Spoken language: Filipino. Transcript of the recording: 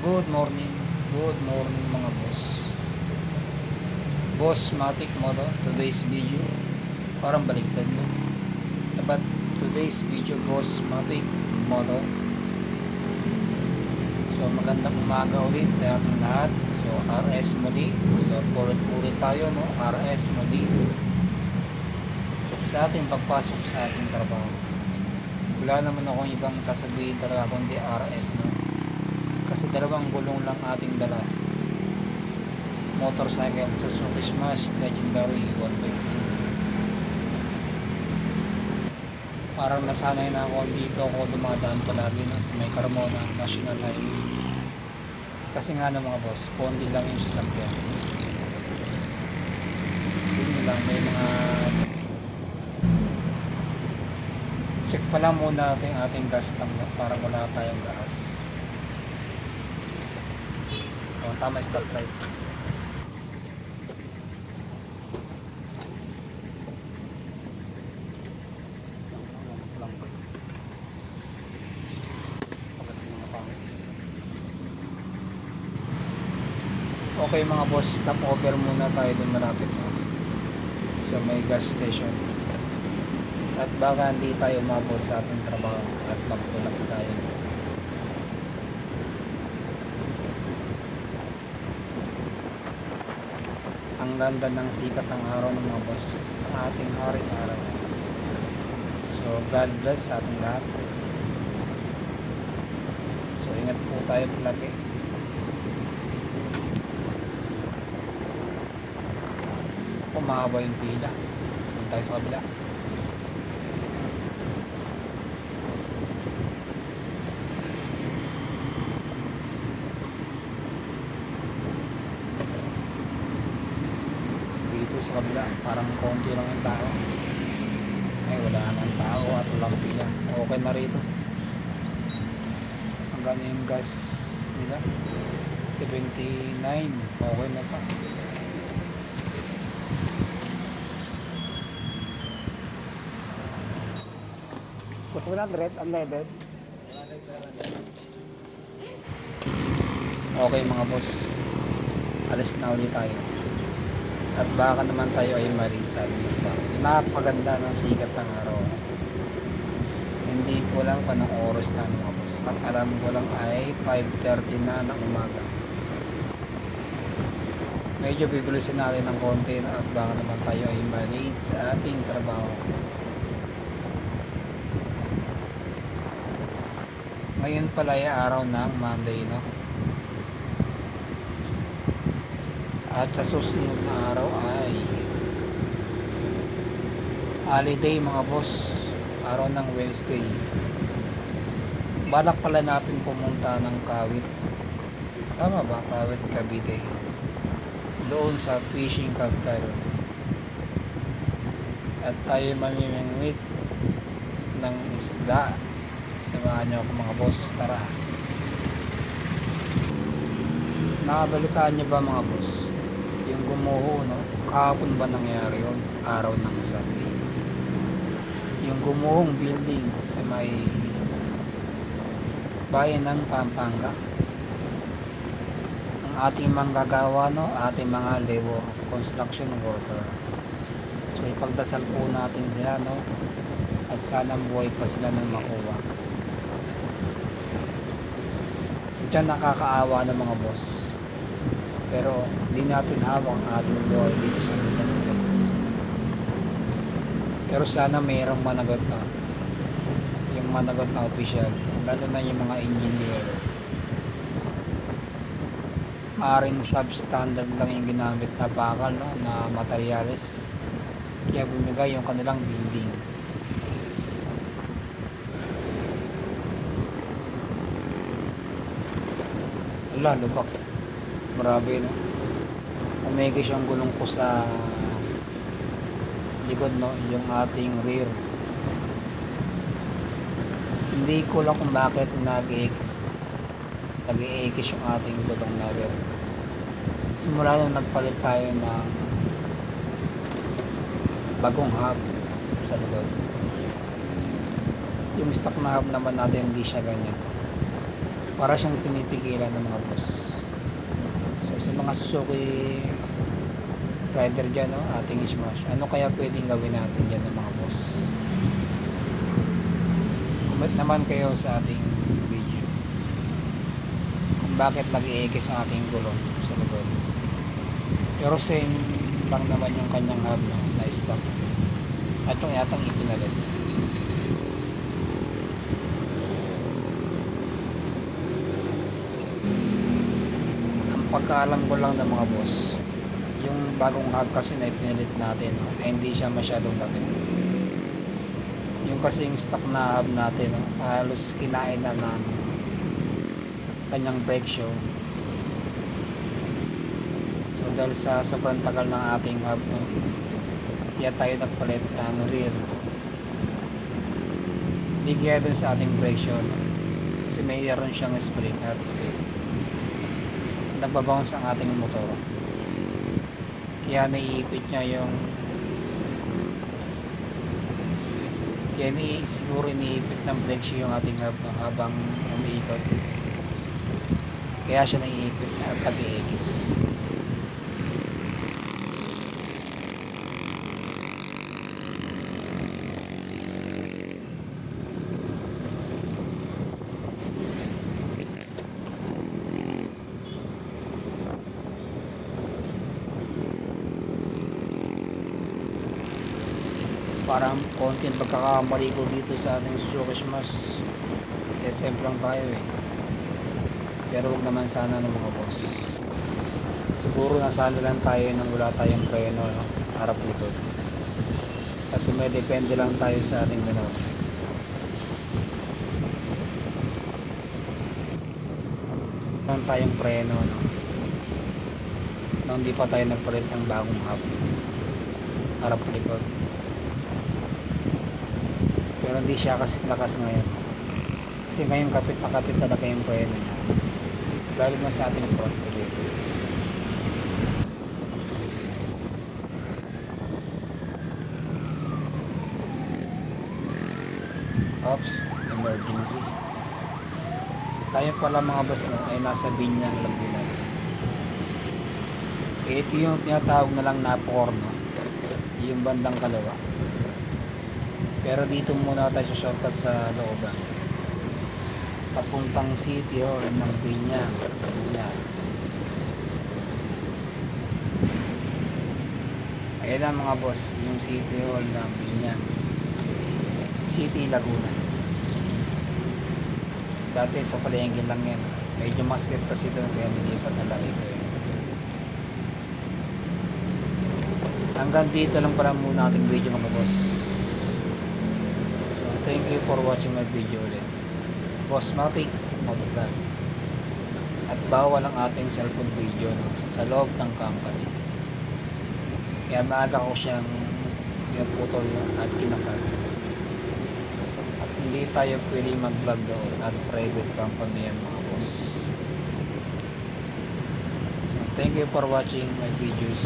Good morning, mga boss. Boss Matic Moto, today's video, parang baliktad mo. Dapat today's video, Boss Matic Moto. So magandang umaga ulit sa ating lahat. So RS muli. So ulit tayo, no? RS muli sa ating pagpasok sa ating trabaho. Wala naman akong ibang sasabihin talaga kundi RS, no? Kasi dalawang gulong lang ating dala, motorcycle Suzuki Smash Legendary 1.2. Parang nasanay na ako dito ako dumadaan palagi, no, sa may Carmona National Highway. Kasi nga na mga boss, konti lang yung sasakyan. Yun lang, may mga check pa lang muna natin ating gas tank, no, para wala tayong gas. Tama, stoplight. Okay mga boss, stop over muna tayo dun malapit, no? So may gas station. At baka hindi tayo umabot sa ating trabaho at magtulak tayo. Ang ganda ng sikat ng araw ng mga boss, ang ating haring araw. So God bless sa ating lahat. So ingat po tayo palagi. Kung mahaba yung pila, punta tayo sa kabila. Sa kabila, parang konti lang yung tao. Ay, wala nang tao at walang pila. Okay na rito. Hanggang yung gas nila 79. Okay na pa. Mas 100 unleaded. Okay mga boss, alis na ulit tayo. At baka naman tayo ay mali sa ating trabaho. Napaganda ng sikat ng araw. Hindi ko lang kung anong oras na mga boss. At alam ko lang ay 5:30 na ng umaga. Medyo bibilisin natin ng konti at baka naman tayo ay mali sa ating trabaho. Ngayon pala ay araw ng Monday, no? At sa susunod na araw ay holiday mga boss, araw ng Wednesday. Balak pala natin pumunta ng Kawit, tama ba? Kawit, Cavite, doon sa fishing capital. At tayo mamimingwit ng isda. Samahan nyo ako mga boss, tara. Nakabalitaan nyo ba mga boss yung gumuho, no? Kahapon ba nangyari yun? Araw ng Sunday. Yung gumuhong building sa may bayan ng Pampanga. Ang ating manggagawa, no? Ating mga labor, construction worker. So ipagdasal po natin sila, no? At sana buhay pa sila ng makuha. Sadya nakakaawa ng mga boss. Pero di natin hawak ang ating buhay dito sa mundo. Pero sana mayroong managot na, yung managot na official, lalo na yung mga engineer. Maaaring substandard lang yung ginamit na bakal, no, na materyales, kaya bumigay yung kanilang building. Ala, lubak. Grabe, no? Umega siyang gulong ko sa likod, no? Yung ating rear. Hindi ko lang kung bakit nag-i-ekis yung ating gulong na rear. Simula nung nagpalit tayo ng bagong hub sa likod. Yung stock na hub naman natin hindi siya ganyan. para siyang pinipigilan ng mga boss. So sa mga Suzuki rider dyan, no, ating smash, ano kaya pwedeng gawin natin dyan ng mga boss? Comment naman kayo sa ating video kung bakit nag-iikis ang ating gulong sa likod. Pero same lang naman yung kanyang hub, no, na stop at yung yatang ipinalit. Ang pagkaalam ko lang ng mga boss, yung bagong hub kasi na ipinalit natin, no, ay hindi siya masyadong lapit. Yung kasing stock na hub natin, no, halos kinain na ng kanyang brake show. So dahil sa sobrang tagal ng ating hub, no, kaya tayo nagpalit ng rear. Hindi kaya dun sa ating brake show, no, kasi mayroon siyang spring at nagbabounce ang ating motor, kaya naiipit niya yung siguro iniipit ng brake shoe yung ating hub, no, habang umiikot, kaya siya naiipit at tag-iikis. Parang konting pagkakamali ko dito sa ating Suzuki Smash, kasi lang tayo eh, pero wag naman sana ng mga boss. Siguro nasali lang tayo nang wala tayong preno, no, harap likod, at dumedepende lang tayo sa ating ganaw. Lang tayong preno, no, nang hindi pa tayo nagpalit ng bagong hub harap likod, pero hindi siya kasi lakas ngayon, kasi ngayon kapit na kapit talaga yung preno niya, lalo na sa ating front wheel. Oops, emergency. Tayo pala mga boss, no, ay nasa Binyang, Laguna. Ito yung tinatawag na lang na Porno, yung bandang kaliwa. Pero dito muna tayo sa shortcut sa looban, papuntang City Hall ng Binyang, Laguna. Ayan na mga boss, yung City Hall ng Binyang City, Laguna. Dati sa palengke lang yan, medyo maskip kasi doon, kaya nilipat na lang ito eh. Hanggang dito lang pala muna ating video mga boss. So thank you for watching my video ulit. Boss Matic Motovlog. At bawal ang ating cellphone video, no, sa loob ng company, kaya maaga ko siyang pinaputol at kinakat. At hindi tayo pwede mag vlog doon at private company yan mga boss. So thank you for watching my videos.